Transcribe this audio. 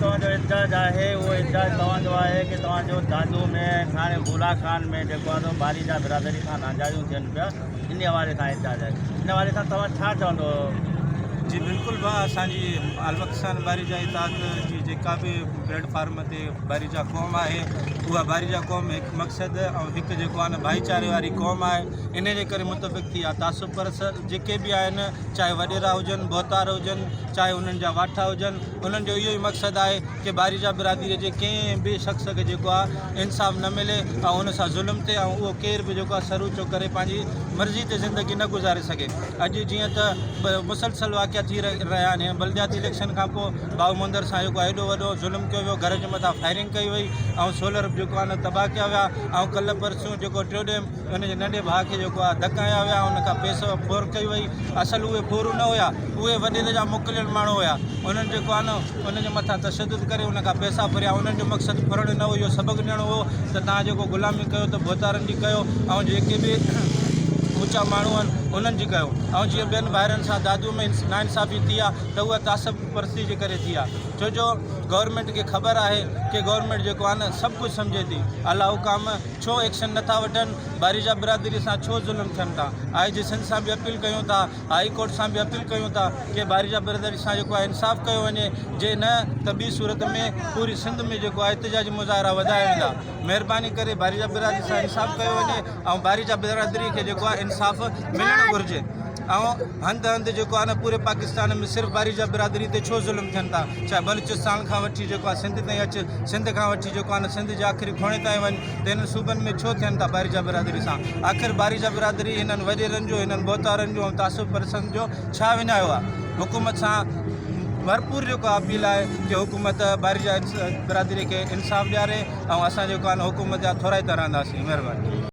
तव्हांजो एतिजाज आहे उहो एतिजाज तव्हांजो आहे कि तव्हांजो दादू में हाणे भूला खान में जेको आहे बारीजा बिरादरी सां नाजायज़ूं थियनि पिया, इन हवाले सां एतिजाज आहे। इन हवाले सां तव्हां छा चवंदो? जी बिल्कुल भाउ, असांजी अलबख्शान बारीजा इताद जी जेका भी प्लेटफार्म ते बारीजा क़ौम है उहा बारीजा क़ौम एक मक़सद और एक जेको आहे न भाईचारे वारी क़ौम है, इन जे करे मुतफ़िक़ थी आहे। तासुब परसर जेके भी आहिनि, चाहे वॾेरा हुजनि बोहतार हुजनि, चाहे उन्हनि जा वाठा हुजनि, उन्हनि जो इहो ई मक़सदु आहे कि बारीजा बिरादरी जे कंहिं बि शख़्स खे जेको आहे इंसाफ़ न मिले ऐं उन सां ज़ुल्म थिए ऐं उहो केर बि जेको आहे सरूचो करे पंहिंजी मर्ज़ी ते ज़िंदगी न गुज़ारे सघे। अॼु जीअं त मुसलसल वाक़िया थी रहिया आहिनि, बल्दियाती इलेक्शन खां पोइ भाऊ मुंदर सां जेको आहे एॾो वॾो ज़ुल्म कयो वियो, घर जे मथां फायरिंग कई वई ऐं सोलर जेको आहे न तबाह कया विया ऐं कल्ह परसूं जेको टियों ॾींहुं उनजे नंढे भाउ खे जेको आहे धकाया विया, उनखां पैसो फोर कई वई। असल उहे फोरूं न हुया, उहे वॾेरे जा मोकिलियल माण्हू हुया। उन्हनि जेको आहे न उनजे मथां तशदुद करे उनखां पैसा फरिया। उन्हनि जो मक़सदु फुरण न हो, इहो सबक़ु ॾियणो हो त तव्हां जेको ग़ुलामी कयो त बोहतारनि जी कयो ऐं जेके बि ऊचा माण्हू आहिनि उन्हनि जी कयो। ऐं जीअं ॿियनि भाइरनि सां दादू में नाइंसाफ़ी थी आहे त उहा तासब परस्ती जे करे थी आहे, छो जो गवर्नमेंट खे ख़बर आहे कि गवर्नमेंट जेको आहे न सभु कुझु सम्झे थी। अला हुकाम छो एक्शन नथा वठनि, बारीजा बिरादरी सां छो ज़ुल्म थियनि था। IG सिंध सां बि अपील कयूं था, हाई कोर्ट सां बि अपील कयूं था कि बारीजा बिरादरी सां जेको आहे इंसाफ़ कयो वञे, जे न त ॿी सूरत में पूरी सिंध में जेको आहे एहतिजाजी मुज़ाहिरा वधाया वेंदा। महिरबानी करे बारीजा बिरादरी सां इंसाफ़ कयो वञे ऐं बारीजा बिरादरी खे जेको आहे इंसाफ़ मिलणु घुरिजे। ऐं हंधि हंधि जेको आहे न पूरे पाकिस्तान में सिर्फ़ु बारीजा बिरादरी ते छो ज़ुल्म थियनि था, चाहे बलूचिस्तान खां वठी जेको आहे सिंध ताईं अचु, सिंध खां वठी जेको आहे न सिंध जे आख़िरी कोणे ताईं वञु, त हिननि सूबनि में छो थियनि था बारीजा बिरादरी सां? आख़िर बारीजा बिरादरी हिननि वॾेरनि जो, हिननि बोहतारनि जो ऐं तासुब परसनि जो छा विञायो आहे? हुकूमत सां भरपूर जेको अपील आहे कि हुकूमत बारीजा बिरादरी खे इंसाफ़ ॾियारे ऐं असां जेको आहे न हुकूमत जा थोराईंदा रहंदासीं। महिरबानी।